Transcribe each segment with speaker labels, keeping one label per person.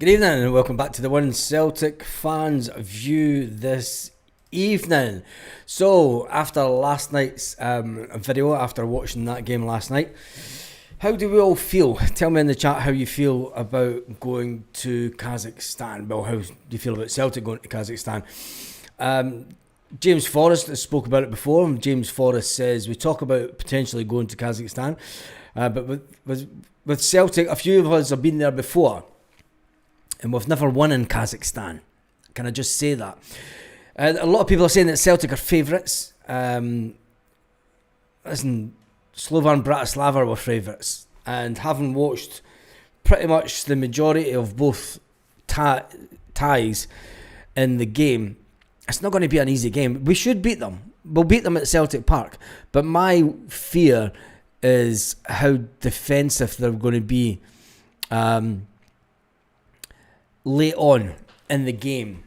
Speaker 1: Good evening and welcome back to the One Celtic Fans View this evening. So, after last night's video, after watching that game last night, how do we all feel? Tell me in the chat how you feel about going to Kazakhstan. Well, how do you feel about Celtic going to Kazakhstan? James Forrest spoke about it before. James Forrest says we talk about potentially going to Kazakhstan, but with Celtic, a few of us have been there before. And we've never won in Kazakhstan. Can I just say that? A lot of people are saying that Celtic are favourites. Listen, Slovan Bratislava were favourites. And having watched pretty much the majority of both ties in the game, it's not going to be an easy game. We should beat them. We'll beat them at Celtic Park. But my fear is how defensive they're going to be late on in the game,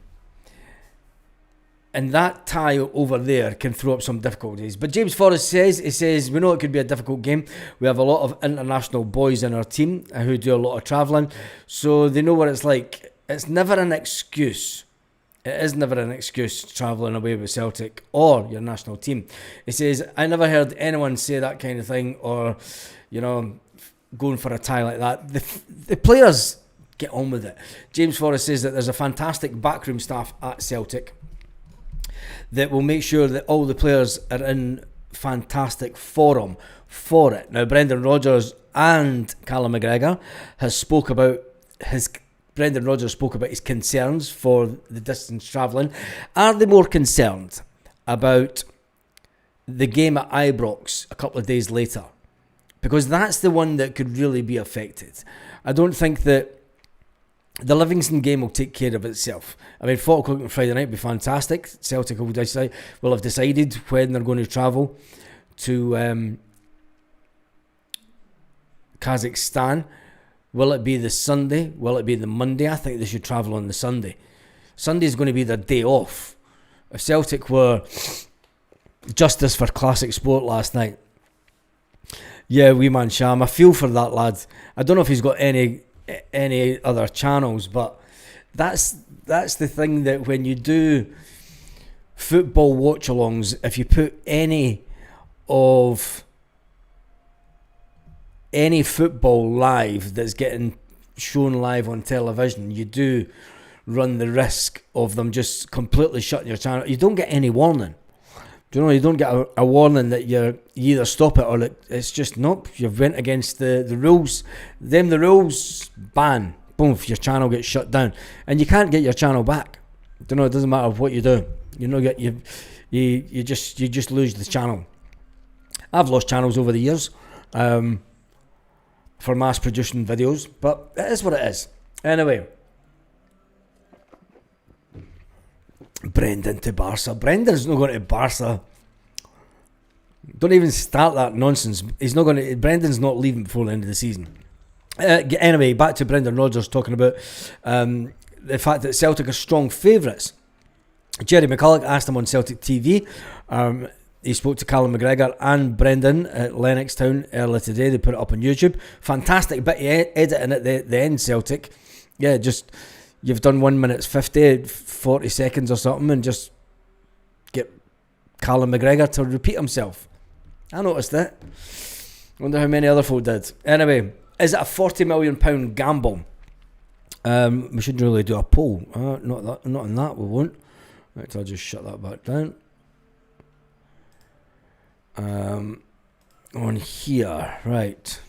Speaker 1: and that tie over there can throw up some difficulties. But James Forrest says we know it could be a difficult game. We have a lot of international boys in our team who do a lot of travelling, so they know what it's like. It's never an excuse. It is never an excuse travelling away with Celtic or your national team. He says, I never heard anyone say that kind of thing, or going for a tie like that. The players get on with it. James Forrest says that there's a fantastic backroom staff at Celtic that will make sure that all the players are in fantastic form for it. Now, Brendan Rodgers and Callum McGregor spoke about his concerns for the distance travelling. Are they more concerned about the game at Ibrox a couple of days later? Because that's the one that could really be affected. I don't think that the Livingston game will take care of itself. I mean, 4 o'clock on Friday night would be fantastic. Celtic will have decided when they're going to travel to Kazakhstan. Will it be the Sunday? Will it be the Monday? I think they should travel on the Sunday. Sunday is going to be their day off. If Celtic were justice for classic sport last night, yeah, wee man Sham, I feel for that lad. I don't know if he's got any other channels, but that's the thing, that when you do football watch-alongs, if you put any football live that's getting shown live on television, you do run the risk of them just completely shutting your channel. You don't get any warning. You don't get a warning that you either stop it or it's just nope, you've went against the rules. The rules, ban, boom, your channel gets shut down, and you can't get your channel back. It doesn't matter what you do. You just lose the channel. I've lost channels over the years for mass producing videos, but it is what it is. Anyway, Brendan to Barca. Brendan's not going to Barca. Don't even start that nonsense. Brendan's not leaving before the end of the season. Anyway, back to Brendan Rodgers talking about the fact that Celtic are strong favourites. Jerry McCulloch asked him on Celtic TV. He spoke to Callum McGregor and Brendan at Lennox Town earlier today. They put it up on YouTube. Fantastic bit of editing at the end, Celtic. Yeah, just you've done 1 minute 50, 40 seconds or something, and just get Callum McGregor to repeat himself. I noticed that. Wonder how many other folk did. Anyway, is it a £40 million gamble? We shouldn't really do a poll. Not on that, we won't. Right, I'll just shut that back down. On here, right.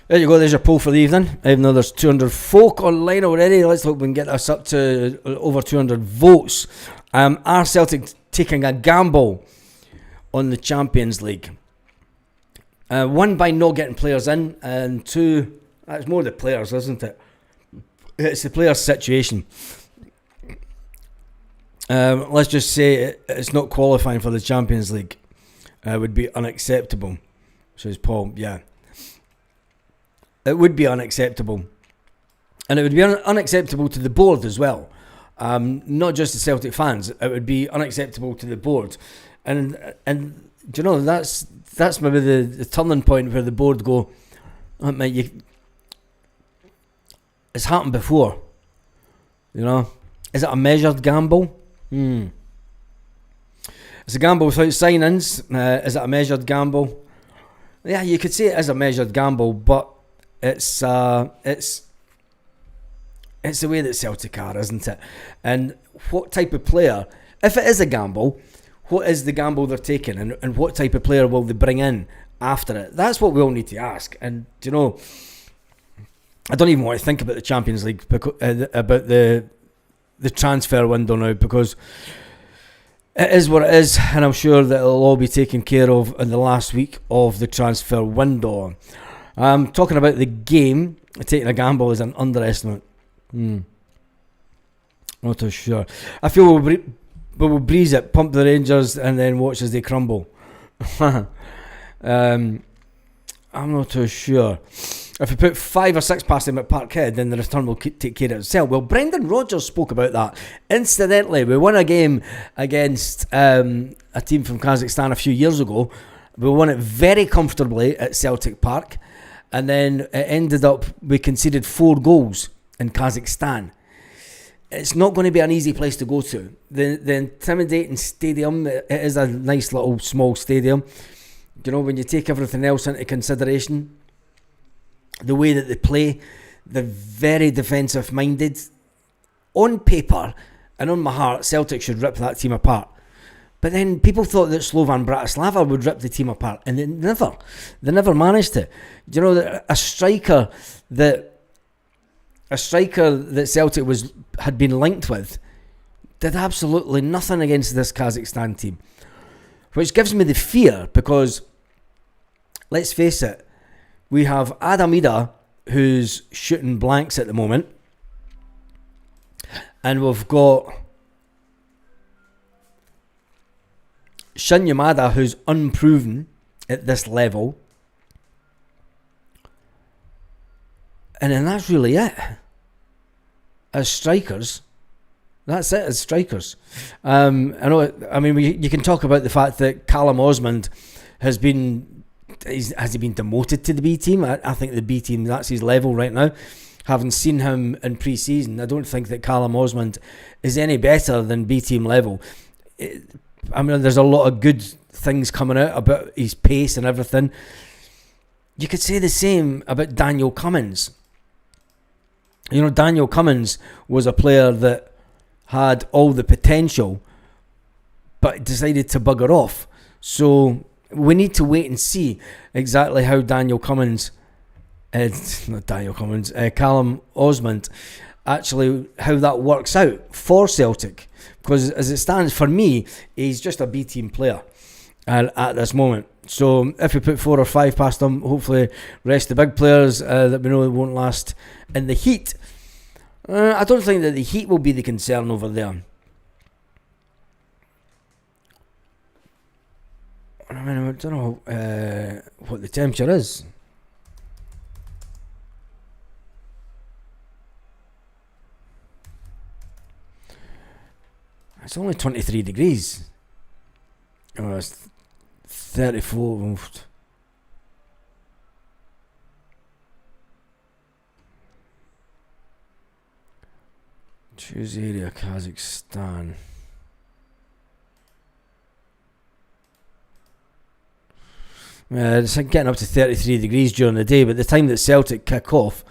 Speaker 1: There you go, there's your poll for the evening. Even though there's 200 folk online already, let's hope we can get this up to over 200 votes. Are Celtic taking a gamble on the Champions League? One, by not getting players in, and two, it's more the players, isn't it? It's the players' situation. Let's just say it's not qualifying for the Champions League. Would be unacceptable, says Paul. Yeah. It would be unacceptable. And it would be unacceptable to the board as well. Not just the Celtic fans. It would be unacceptable to the board. And do you know, that's maybe the turning point where the board go, oh, mate, it's happened before. You know? Is it a measured gamble? It's a gamble without signings. Is it a measured gamble? Yeah, you could say it is a measured gamble, but it's the way that Celtic are, isn't it? And what type of player, if it is a gamble, what is the gamble they're taking, and what type of player will they bring in after it? That's what we all need to ask. And you know, I don't even want to think about the Champions League, about the transfer window now, because it is what it is, and I'm sure that it'll all be taken care of in the last week of the transfer window. Talking about the game, taking a gamble is an underestimate. Not too sure. I feel we'll breeze it, pump the Rangers, and then watch as they crumble. I'm not too sure. If we put 5 or 6 past them at Parkhead, then the return will take care of itself. Well, Brendan Rodgers spoke about that. Incidentally, we won a game against a team from Kazakhstan a few years ago. We won it very comfortably at Celtic Park, and then it ended up we conceded 4 goals in Kazakhstan. It's not going to be an easy place to go to. The intimidating stadium, it is a nice little small stadium. You know, when you take everything else into consideration, the way that they play, they're very defensive minded. On paper and on my heart, Celtic should rip that team apart. But then people thought that Slovan Bratislava would rip the team apart, and they never managed to. You know, a striker that Celtic had been linked with did absolutely nothing against this Kazakhstan team, which gives me the fear, because let's face it, we have Adam Ida, who's shooting blanks at the moment, and we've got Shin Yamada, who's unproven at this level, and then that's really it. As strikers, that's it. As strikers, I know. I mean, you can talk about the fact that Callum Osmond has he been demoted to the B team? I think the B team, that's his level right now. Having seen him in pre-season, I don't think that Callum Osmond is any better than B team level. I mean, there's a lot of good things coming out about his pace and everything. You could say the same about Daniel Cummins. You know, Daniel Cummins was a player that had all the potential, but decided to bugger off. So we need to wait and see exactly how Callum Osmond, actually how that works out for Celtic. Because as it stands, for me, he's just a B team player at this moment. So if we put 4 or 5 past him, hopefully rest the big players that we know won't last in the heat. I don't think that the heat will be the concern over there. I mean, I don't know what the temperature is. It's only 23 degrees. Oh, it's 34. Choose area, Kazakhstan. It's getting up to 33 degrees during the day, but the time that Celtic kick off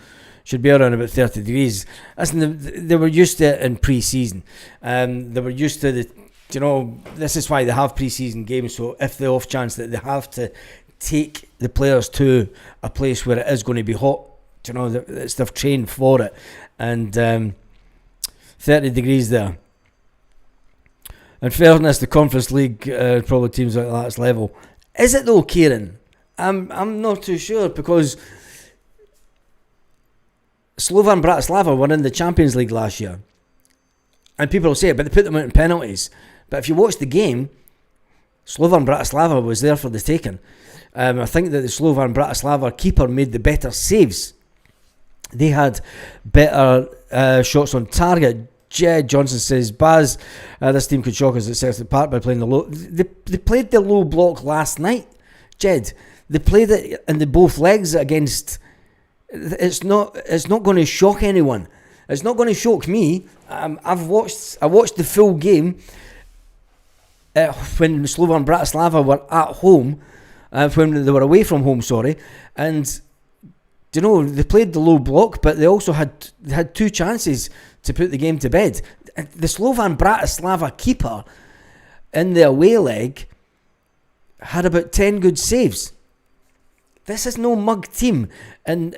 Speaker 1: should be around about 30 degrees. Listen, they were used to it in pre-season. They were used to the, you know, this is why they have pre-season games. So if the off chance that they have to take the players to a place where it is going to be hot, you know, they've trained for it. And 30 degrees there. In fairness, the Conference League probably teams at that level. Is it though, Kieran? I'm not too sure, because Slovan Bratislava were in the Champions League last year, and people will say it, but they put them out in penalties. But if you watch the game, Slovan Bratislava was there for the taking. I think that the Slovan Bratislava keeper made the better saves They had better shots on target. Jed Johnson says, Baz, this team could shock us at Celtic Park by playing the low. They played the low block last night, Jed. They played it in the both legs against. It's not going to shock anyone. It's not going to shock me. I watched the full game when Slovan Bratislava were at home, when they were away from home. Sorry, and they played the low block, but they also had two chances to put the game to bed. The Slovan Bratislava keeper in the away leg had about 10 good saves. This is no mug team, and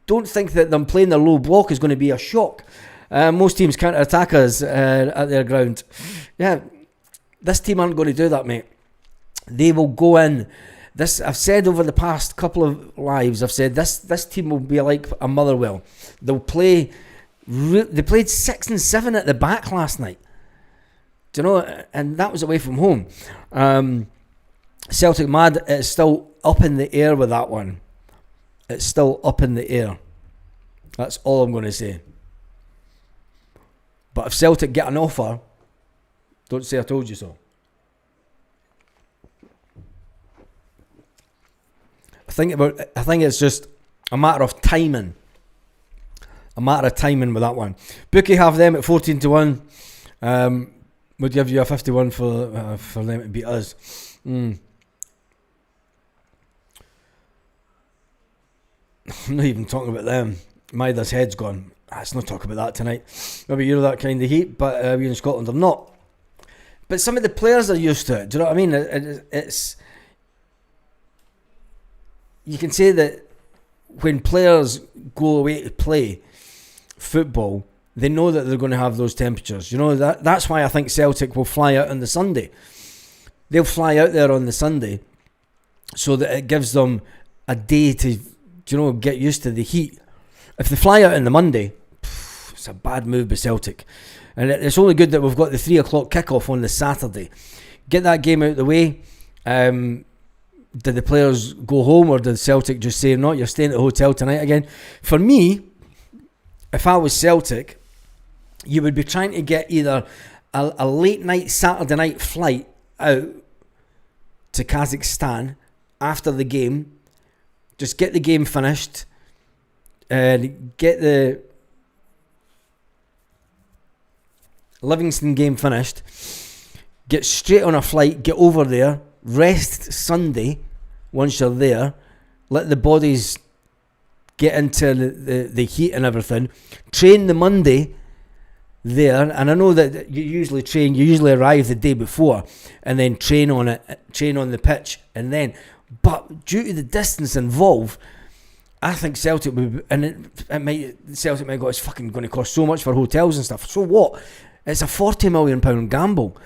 Speaker 1: don't think that them playing the low block is going to be a shock. Most teams counter-attack us at their ground. Yeah, this team aren't going to do that, mate. They will go in. This I've said over the past couple of lives. I've said this team will be like a Motherwell. They'll play. They played 6 and 7 at the back last night. And that was away from home. Celtic mad. It's still up in the air with that one. It's still up in the air. That's all I'm going to say. But if Celtic get an offer, don't say I told you so. I think it's just a matter of timing. A matter of timing with that one. Bookie have them at 14-1. Would give you a 51 for them to beat us. I'm not even talking about them. Maida's head's gone. Let's not talk about that tonight. Maybe you're that kind of heat, but we in Scotland are not. But some of the players are used to it. Do you know what I mean? It's you can say that when players go away to play football, they know that they're going to have those temperatures. That's why I think Celtic will fly out on the Sunday. They'll fly out there on the Sunday so that it gives them a day to get used to the heat. If they fly out on the Monday, it's a bad move by Celtic. And it's only good that we've got the 3 o'clock kickoff on the Saturday. Get that game out of the way. Did the players go home, or did Celtic just say, no, you're staying at the hotel tonight again? For me, if I was Celtic, you would be trying to get either a late night Saturday night flight out to Kazakhstan after the game. Just get the game finished and get the Livingston game finished. Get straight on a flight, get over there, rest Sunday once you're there, let the bodies get into the heat and everything, train the Monday there. And I know that you usually arrive the day before and then train on the pitch, and then, but due to the distance involved, I think Celtic would, and Celtic might go, it's fucking going to cost so much for hotels and stuff. So what? It's a £40 million gamble,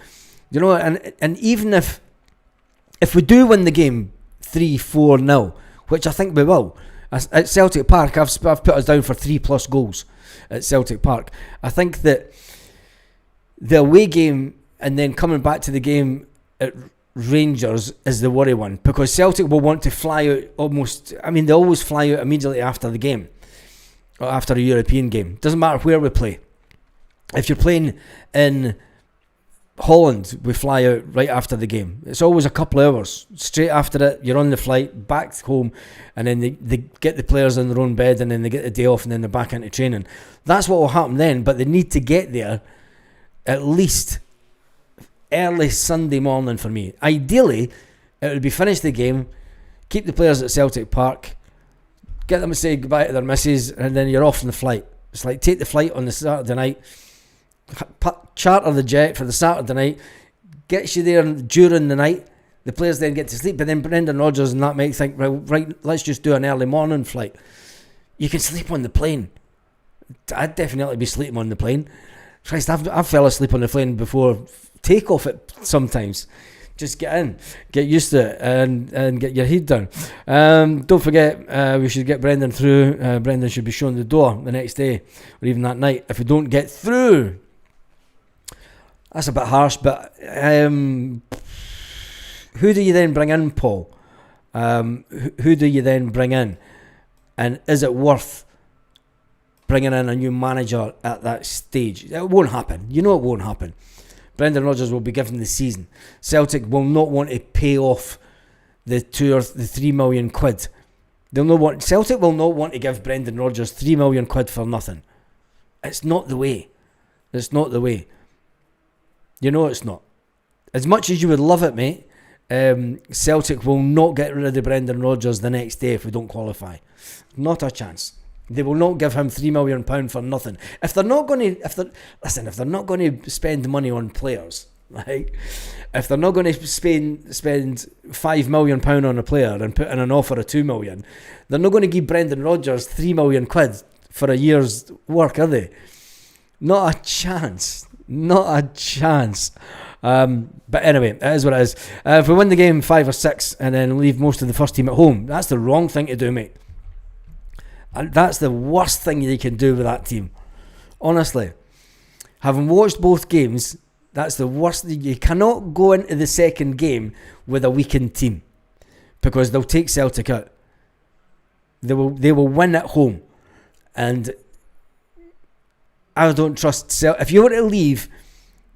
Speaker 1: and even if we do win the game 3-4-0, which I think we will, at Celtic Park, I've put us down for 3+ goals at Celtic Park. I think that the away game and then coming back to the game at Rangers is the worry one, because Celtic will want to fly out they always fly out immediately after the game, or after a European game. Doesn't matter where we play. If you're playing in Holland, we fly out right after the game. It's always a couple of hours. Straight after it, you're on the flight back home, and then they get the players in their own bed, and then they get the day off, and then they're back into training. That's what will happen then, but they need to get there at least early Sunday morning for me. Ideally, it would be finish the game, keep the players at Celtic Park, get them to say goodbye to their missus, and then you're off on the flight. It's like take the flight on the Saturday night, charter the jet for the Saturday night, gets you there during the night. The players then get to sleep, but then Brendan Rodgers and that might think, right, let's just do an early morning flight. You can sleep on the plane. I'd definitely be sleeping on the plane. Christ, I've fell asleep on the plane before takeoff it sometimes. Just get in, get used to it, and get your head down. Don't forget, we should get Brendan through. Brendan should be shown the door the next day, or even that night. If we don't get through, that's a bit harsh, but who do you then bring in, Paul? Who do you then bring in? And is it worth bringing in a new manager at that stage. It won't happen. You know it won't happen. Brendan Rodgers will be given the season. Celtic will not want to pay off the 2 or the 3 million quid. Celtic will not want to give Brendan Rodgers 3 million quid for nothing. It's not the way. It's not the way. You know it's not. As much as you would love it, mate, Celtic will not get rid of Brendan Rodgers the next day if we don't qualify. Not a chance. They will not give him £3 million for nothing. If they're not going to spend money on players, right? If they're not going to spend £5 million on a player and put in an offer of 2 million, they're not going to give Brendan Rodgers 3 million quid for a year's work, are they? Not a chance. Not a chance. But anyway, it is what it is. If we win the game 5 or 6 and then leave most of the first team at home, that's the wrong thing to do, mate. And that's the worst thing you can do with that team. Honestly. Having watched both games, that's the worst. You cannot go into the second game with a weakened team because they'll take Celtic out. They will win at home. And I don't trust Celtic. If you were to leave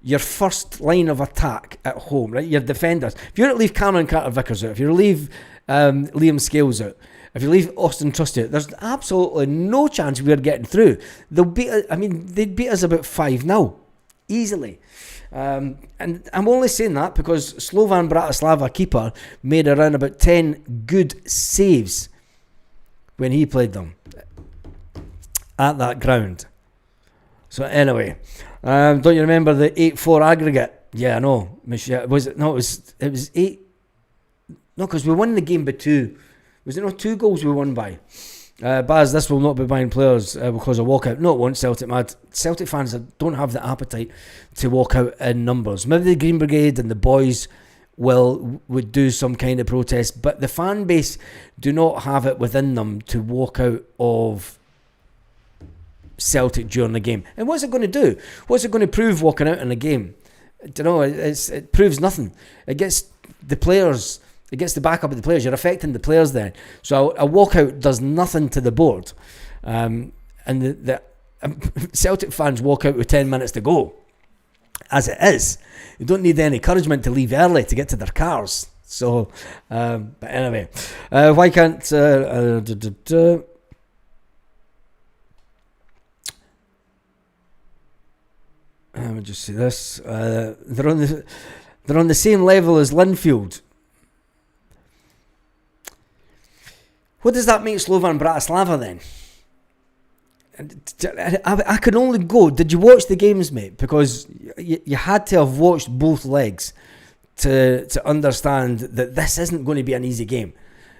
Speaker 1: your first line of attack at home, right, your defenders, if you were to leave Cameron Carter-Vickers out, if you were to leave Liam Scales out, if you leave Austin Trusty out, there's absolutely no chance we're getting through. They'd beat us about 5-0 easily. And I'm only saying that because Slovan Bratislava keeper made around about 10 good saves when he played them at that ground. So anyway, don't you remember the 8-4 aggregate? Yeah, I know. Was it? No, it was 8. No, because we won the game by 2. Was it not 2 goals we won by? Baz, this will not be buying players because of walkout. No, it won't, Celtic mad. Celtic fans don't have the appetite to walk out in numbers. Maybe the Green Brigade and the boys would do some kind of protest, but the fan base do not have it within them to walk out of Celtic during the game. And what's it going to do? What's it going to prove walking out in a game? You know, it proves nothing. It gets the players... It gets the backup of the players. You're affecting the players then. So a walkout does nothing to the board. And the Celtic fans walk out with 10 minutes to go. As it is. You don't need any encouragement to leave early to get to their cars. So, but anyway. Why can't... let me just see this. They're on the same level as Linfield. What does that make Slovan Bratislava then? I can only go. Did you watch the games, mate? Because you had to have watched both legs to understand that this isn't going to be an easy game.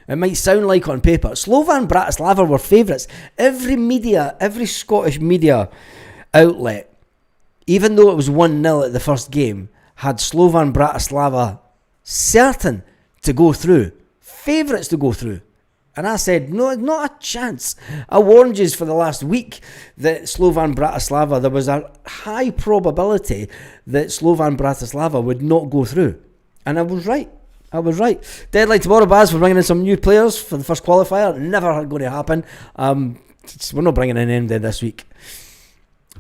Speaker 1: It might sound like on paper. Slovan Bratislava were favourites. Every Scottish media outlet, even though it was 1-0 at the first game, had Slovan Bratislava certain to go through. Favourites to go through. And I said, no, not a chance. I warned you for the last week that Slovan Bratislava, there was a high probability that Slovan Bratislava would not go through. And I was right. Deadline tomorrow, Baz, we're bringing in some new players for the first qualifier. Never going to happen. We're not bringing in anything this week.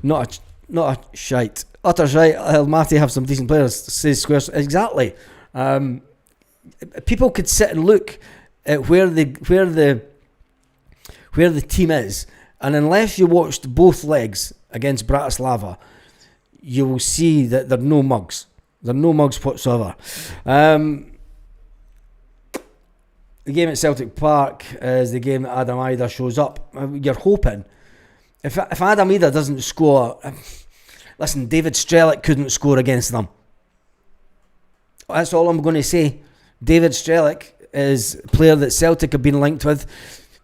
Speaker 1: Not a shite. Utter shite. Almaty have some decent players, says Squares. Exactly. People could sit and look at where the team is, and unless you watched both legs against Bratislava, you will see that they're no mugs. They're no mugs whatsoever. The game at Celtic Park is the game that Adam Ida shows up. You're hoping if Adam Ida doesn't score, listen, David Strelic couldn't score against them. That's all I'm going to say. David Strelic is a player that Celtic have been linked with.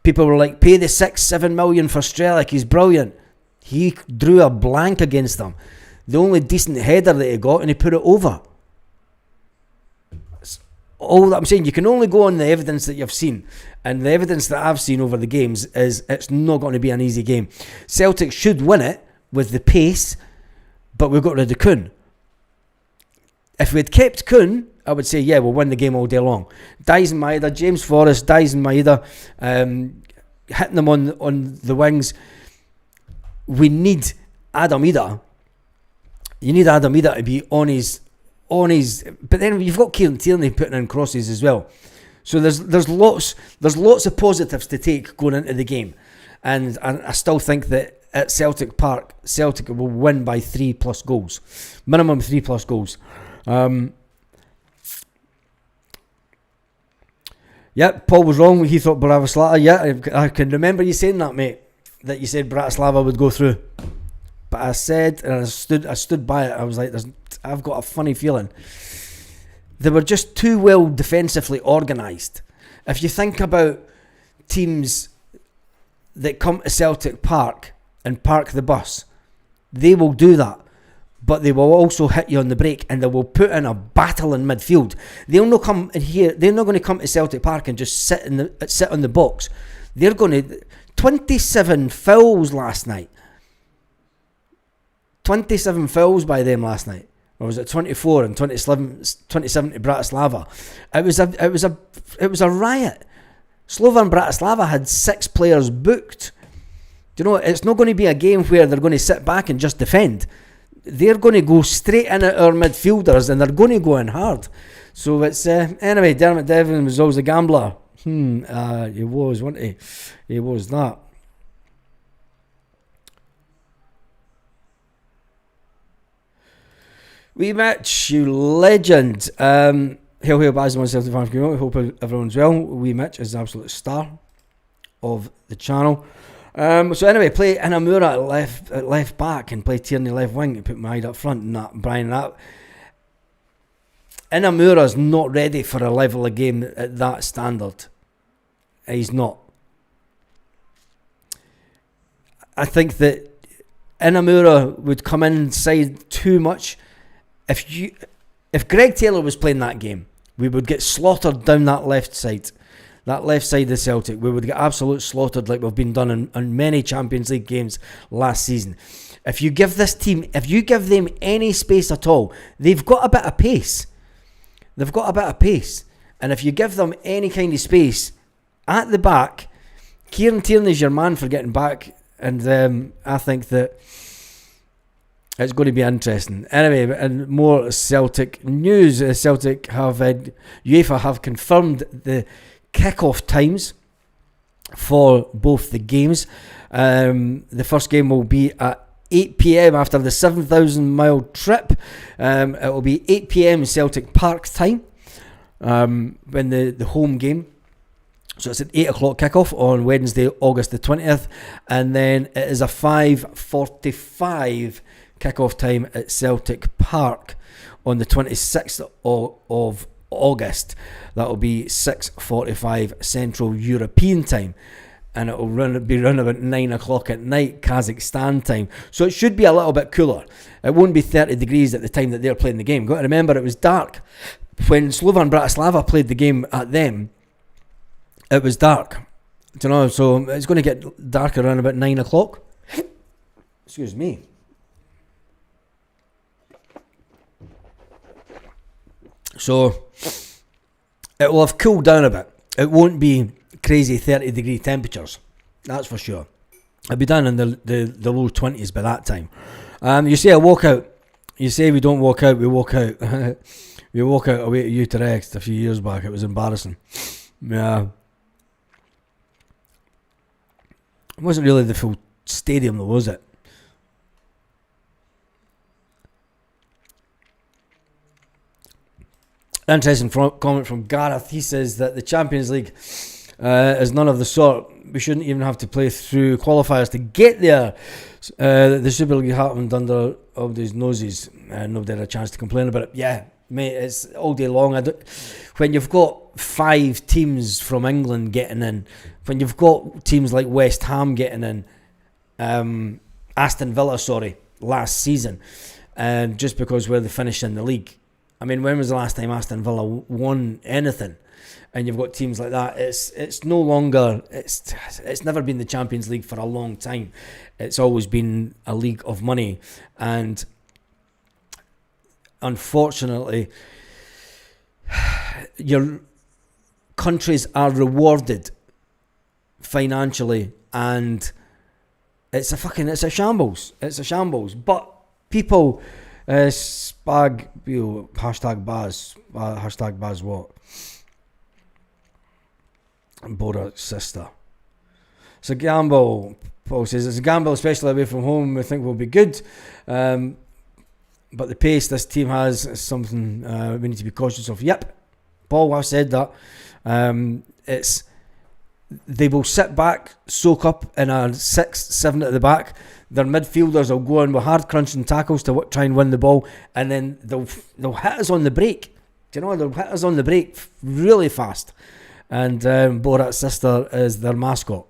Speaker 1: People were like, pay the 6-7 million for Strelic, he's brilliant. He drew a blank against them. The only decent header that he got, and he put it over. That's all that I'm saying. You can only go on the evidence that you've seen, and the evidence that I've seen over the games is it's not going to be an easy game. Celtic should win it with the pace, but we've got rid of Kuhn. If we'd kept Kuhn, I would say, yeah, we'll win the game all day long. Dies and Maeda, James Forrest, Dies and Maeda, hitting them on the wings. we need Adam Ida. You need Adam Ida to be on his. But then you've got Kieran Tierney putting in crosses as well. So there's lots of positives to take going into the game, and I still think that at Celtic Park, Celtic will win by 3+ goals, minimum 3+ goals. Paul was wrong. He thought Bratislava. Yeah, I can remember you saying that, mate. That you said Bratislava would go through. But I said, and I stood by it. I was like, I've got a funny feeling. They were just too well defensively organised. If you think about teams that come to Celtic Park and park the bus, they will do that. But they will also hit you on the break, and they will put in a battle in midfield. They'll not come in here. They're not going to come to Celtic Park and just sit on the box. They're going to 27 fouls last night. 27 fouls by them last night. Or was it 24 and 27 to Bratislava? It was a riot. Slovan Bratislava had 6 players booked. Do you know, it's not going to be a game where they're going to sit back and just defend. They're going to go straight in at our midfielders, and they're going to go in hard. So it's anyway. Dermot Devlin was always a gambler. He was, wasn't he? He was that. Wee Mitch, you legend. Hail, hail, Baz, 175 community. Hope everyone's well. Wee Mitch is the absolute star of the channel. So anyway, play Inamura at left back and play Tierney left wing and put Maid up front and that. Brian, that Inamura's not ready for a level of game at that standard. He's not. I think that Inamura would come inside too much. If Greg Taylor was playing that game, we would get slaughtered down that left side. That left side of Celtic, we would get absolute slaughtered like we've been done in many Champions League games last season. If you give this team, if you give them any space at all, they've got a bit of pace. And if you give them any kind of space at the back, Kieran Tierney's your man for getting back. And I think that it's going to be interesting. Anyway, and more Celtic news. Celtic have, UEFA have confirmed the kick-off times for both the games. The first game will be at 8 p.m. after the 7,000 mile trip. It will be 8 p.m. Celtic Park time when the home game. So it's an 8 o'clock kickoff on Wednesday, August the 20th, and then it is a 5:45 kickoff time at Celtic Park on the 26th of August. That will be 6:45 Central European time, and it will be run about 9 o'clock at night Kazakhstan time. So it should be a little bit cooler. It won't be 30 degrees at the time that they're playing the game. Got to remember, it was dark when Slovan Bratislava played the game at them. It was dark, do you know? So it's going to get darker around about 9 o'clock. Excuse me. So it will have cooled down a bit. It won't be crazy 30 degree temperatures, that's for sure. I'll be down in the low 20s by that time. You say I walk out. You say we don't walk out, we walk out. We walk out away to Utrecht a few years back. It was embarrassing. Yeah. It wasn't really the full stadium though, was it? Interesting comment from Gareth. He says that the Champions League is none of the sort. We shouldn't even have to play through qualifiers to get there. The Super League happened under everybody's noses, and nobody had a chance to complain about it. Yeah, mate, it's all day long. When you've got 5 teams from England getting in, when you've got teams like West Ham getting in, Aston Villa, last season, just because where they finished in the league. I mean, when was the last time Aston Villa won anything? And you've got teams like that. It's no longer. It's never been the Champions League for a long time. It's always been a league of money, and unfortunately, your countries are rewarded financially and it's a shambles. It's a shambles. But people, hashtag Baz what? Borat's sister. It's a gamble. Paul says it's a gamble, especially away from home. We think we'll be good. But the pace this team has is something we need to be cautious of. Yep, Paul, I've said that. They will sit back, soak up in a 6-7 at the back. Their midfielders will go in with hard crunching tackles to try and win the ball, and then they'll hit us on the break. Do you know, they'll hit us on the break really fast. And Borat's sister is their mascot.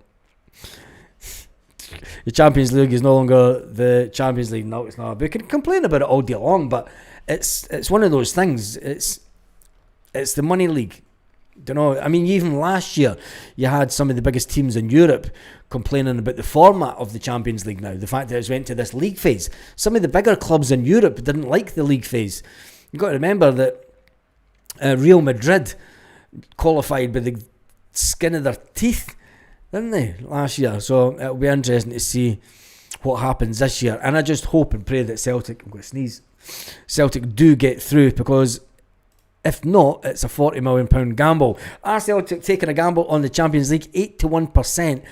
Speaker 1: The Champions League is no longer the Champions League. No, it's not. We can complain about it all day long, but it's one of those things. It's the money league. Do you know? I mean, even last year, you had some of the biggest teams in Europe complaining about the format of the Champions League now. The fact that it went to this league phase. Some of the bigger clubs in Europe didn't like the league phase. You've got to remember that Real Madrid qualified by the skin of their teeth, didn't they, last year? So it'll be interesting to see what happens this year. And I just hope and pray that Celtic, I'm going to sneeze, Celtic do get through, because if not, it's a £40 million gamble. Are Celtic taking a gamble on the Champions League? 81%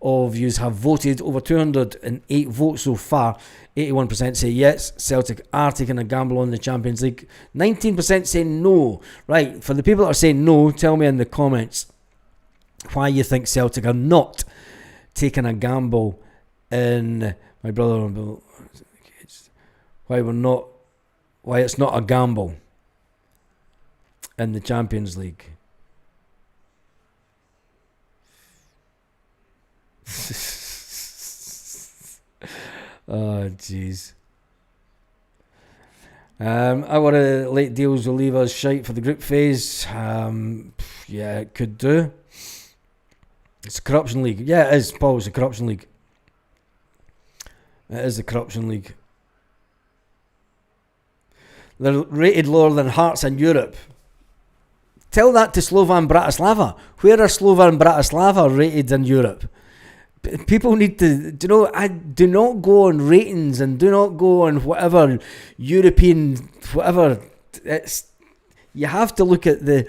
Speaker 1: of yous have voted, over 208 votes so far. 81% say yes, Celtic are taking a gamble on the Champions League. 19% say no. Right, for the people that are saying no, tell me in the comments why you think Celtic are not taking a gamble in my brother. Why it's not a gamble in the Champions League. Oh jeez. Our late deals will leave us shite for the group phase. Yeah, it could do. It's a corruption league. Yeah, it is, Paul. It's a corruption league. It is a corruption league. They're rated lower than Hearts in Europe. Tell that to Slovan Bratislava. Where are Slovan Bratislava rated in Europe? People need to, do not go on ratings and do not go on whatever European, whatever. You have to look at the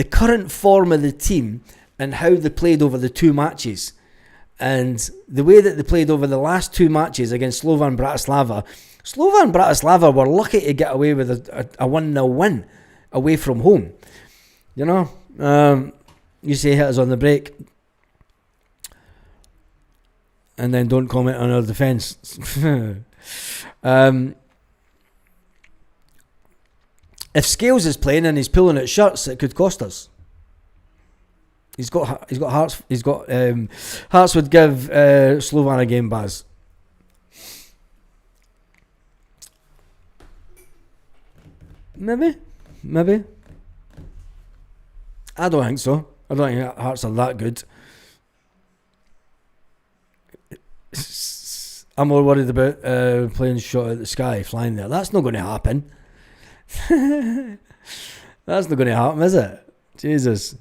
Speaker 1: current form of the team and how they played over the two matches. And the way that they played over the last two matches against Slovan Bratislava were lucky to get away with a 1-0 win away from home. You say hit us on the break and then don't comment on our defence. If Scales is playing and he's pulling at shirts, it could cost us. He's got Hearts. Hearts would give Slovan a game, Baz. Maybe. I don't think so. I don't think Hearts are that good. I'm more worried about playing shot at the sky, flying there. That's not going to happen. That's not going to happen, is it? Jesus.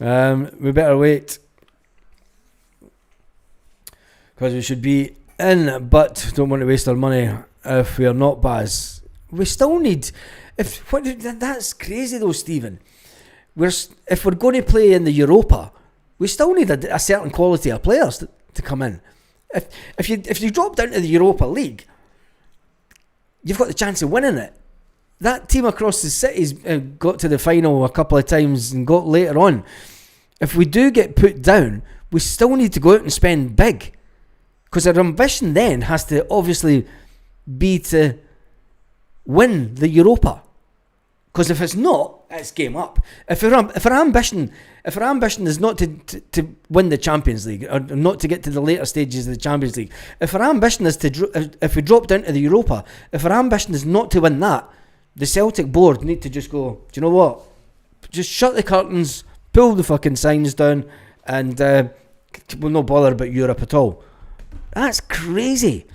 Speaker 1: We better wait, because we should be in, but don't want to waste our money if we are not, Baz. We still need. That's crazy though, Stephen. If we're going to play in the Europa, we still need a certain quality of players to come in. If you drop down to the Europa League, you've got the chance of winning it. That team across the city's got to the final a couple of times and got later on. If we do get put down, we still need to go out and spend big, because our ambition then has to obviously be to win the Europa. Because if it's not, it's game up. If our ambition is not to win the Champions League, or not to get to the later stages of the Champions League, if our ambition is if we drop down to the Europa, if our ambition is not to win that, the Celtic board need to just go, do you know what? Just shut the curtains, pull the fucking signs down, and we'll not bother about Europe at all. That's crazy.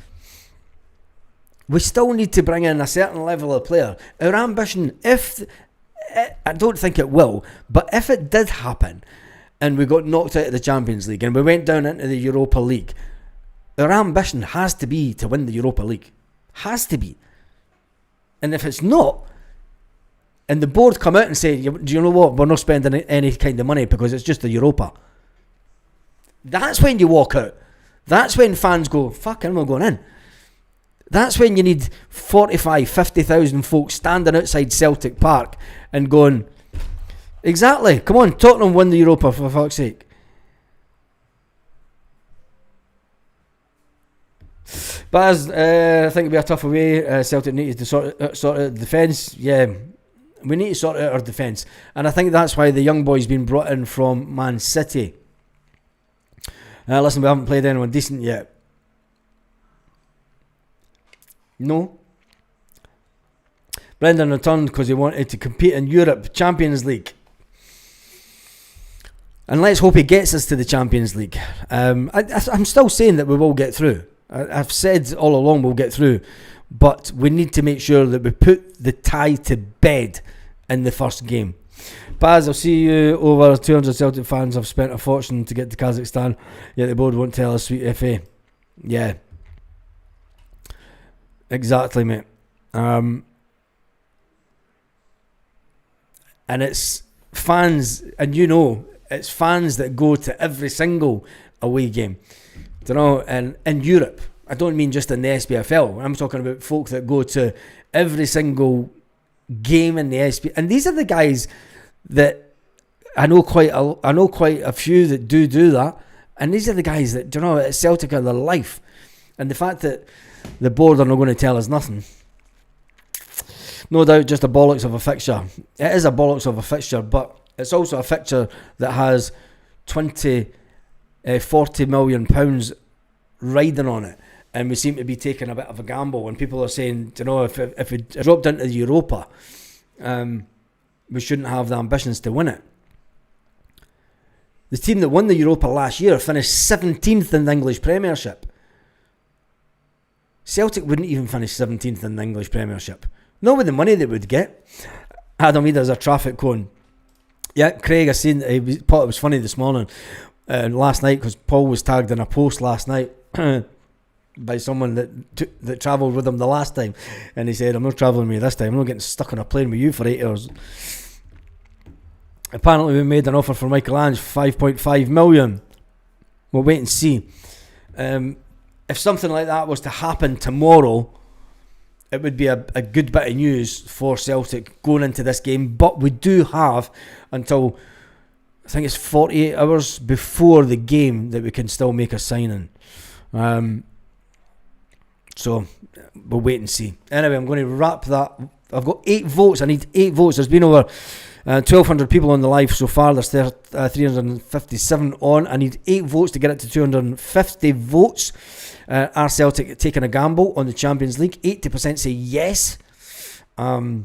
Speaker 1: We still need to bring in a certain level of player. Our ambition, I don't think it will, but if it did happen, and we got knocked out of the Champions League and we went down into the Europa League, our ambition has to be to win the Europa League. Has to be. And if it's not, and the board come out and say, do you know what, we're not spending any kind of money because it's just the Europa. That's when you walk out. That's when fans go, fuck, I'm not going in. That's when you need 45, 50,000 folks standing outside Celtic Park and going, exactly, come on, Tottenham win the Europa for fuck's sake. But as I think it'll be a tough away. Celtic needed to sort out the defence. Yeah, we need to sort out our defence. And I think that's why the young boy's been brought in from Man City. Listen, we haven't played anyone decent yet. No. Brendan returned because he wanted to compete in Europe, Champions League. And let's hope he gets us to the Champions League. I'm still saying that we will get through. I've said all along we'll get through. But we need to make sure that we put the tie to bed in the first game. Baz, I'll see you. Over 200 Celtic fans have spent a fortune to get to Kazakhstan, yet the board won't tell us, sweet FA. Yeah. Exactly, mate. And it's fans, and you know, it's fans that go to every single away game. You know, and in Europe, I don't mean just in the SPFL. I'm talking about folk that go to every single game in the SPFL. And these are the guys that I know quite a few that do that. And these are the guys that, you know, at Celtic are their life. And the fact that the board are not going to tell us nothing. No doubt just a bollocks of a fixture. It is a bollocks of a fixture, but it's also a fixture that has 40 million pounds riding on it. And we seem to be taking a bit of a gamble. And people are saying, you know, if we dropped into the Europa, we shouldn't have the ambitions to win it. The team that won the Europa last year finished 17th in the English Premiership. Celtic wouldn't even finish 17th in the English Premiership. Not with the money they would get. Adam Eder's a traffic cone. Yeah, Craig, I seen, thought it was funny this morning, last night, because Paul was tagged in a post last night by someone that travelled with him the last time, and he said, I'm not travelling with you this time, I'm not getting stuck on a plane with you for 8 hours. Apparently we made an offer for Michael Ange, 5.5 million. We'll wait and see. If something like that was to happen tomorrow, it would be a good bit of news for Celtic going into this game. But we do have until, I think it's 48 hours before the game that we can still make a signing. So we'll wait and see. Anyway, I'm going to wrap that. I've got 8 votes. I need 8 votes. There's been over 1,200 people on the live so far. There's 357 on. I need 8 votes to get it to 250 votes. Are Celtic taking a gamble on the Champions League? 80% say yes. Yeah,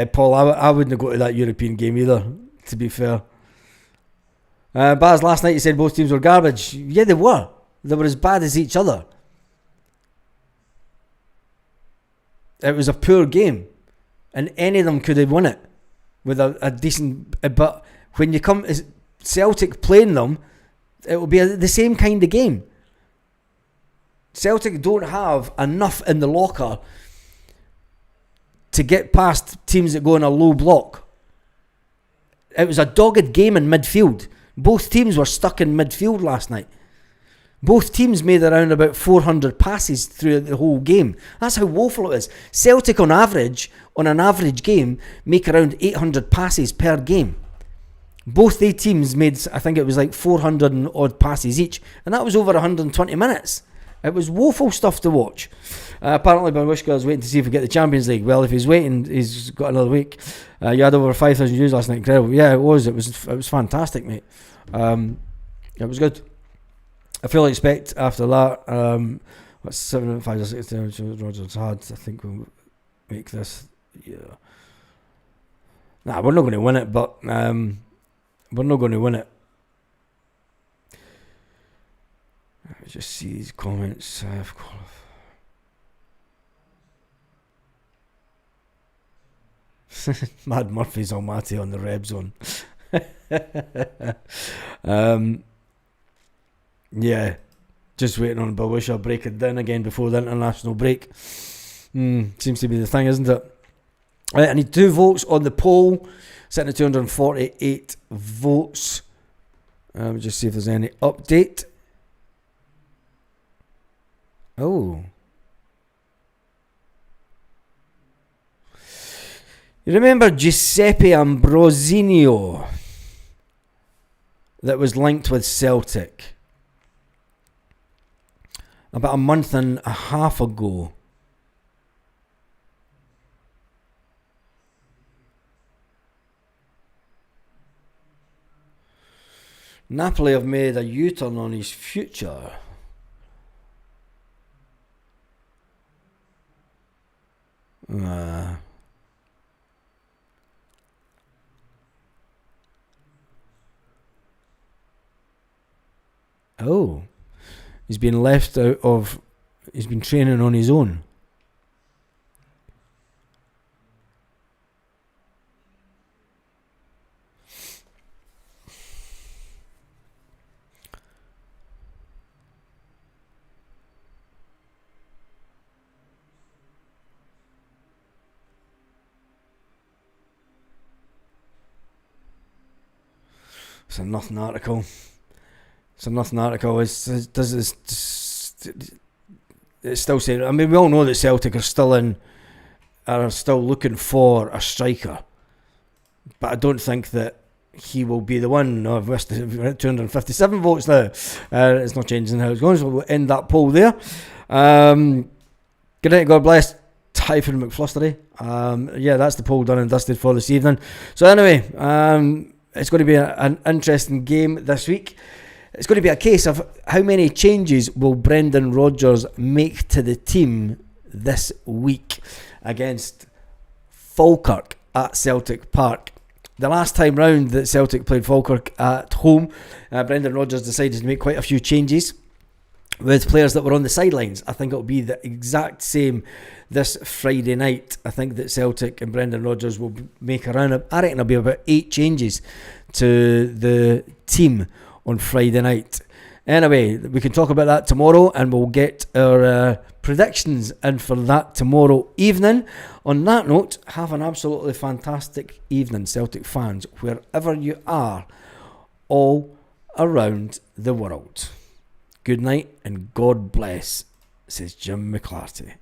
Speaker 1: Paul, I wouldn't go to that European game either, to be fair. Baz, last night you said both teams were garbage. Yeah, they were. They were as bad as each other. It was a poor game. And any of them could have won it with a decent... But when you come to Celtic playing them, it will be the same kind of game. Celtic don't have enough in the locker to get past teams that go in a low block. It was a dogged game in midfield. Both teams were stuck in midfield last night. Both teams made around about 400 passes through the whole game. That's how woeful it is. Celtic on an average game, make around 800 passes per game. Both the teams made, I think it was like 400 and odd passes each. And that was over 120 minutes. It was woeful stuff to watch. Apparently Banwishka is waiting to see if we get the Champions League. Well, if he's waiting, he's got another week. You had over 5,000 views last night. Incredible. Yeah, it was. It was fantastic, mate. It was good. I fully expect after that, 7 5 or 6 Rogers had. I think we'll make this. Yeah. Nah, we're not going to win it, but we're not going to win it. Let me just see these comments. Mad Murphy's almighty on the red zone. Yeah, just waiting on Belisha breaking down again before the international break. Seems to be the thing, isn't it? Right, I need 2 votes on the poll, sitting at 248 votes. Just see if there's any update. Oh. You remember Giuseppe Ambrosino that was linked with Celtic about a month and a half ago? Napoli have made a U-turn on his future. Oh, he's been left out of. He's been training on his own. It's a nothing article. It's still saying. I mean, we all know that Celtic are still looking for a striker, but I don't think that he will be the one. No, we're at 257 votes now. It's not changing how it's going, so we'll end that poll there. Good night, God bless. Typhon McFlustery. Yeah, that's the poll done and dusted for this evening. So anyway, it's going to be an interesting game this week. It's going to be a case of how many changes will Brendan Rodgers make to the team this week against Falkirk at Celtic Park. The last time round that Celtic played Falkirk at home, Brendan Rodgers decided to make quite a few changes with players that were on the sidelines. I think it'll be the exact same this Friday night. I think that Celtic and Brendan Rodgers will make around, I reckon it'll be about 8 changes to the team on Friday night. Anyway, we can talk about that tomorrow, and we'll get our predictions in for that tomorrow evening. On that note, have an absolutely fantastic evening, Celtic fans, wherever you are, all around the world. Good night and God bless, says Jim McClarty.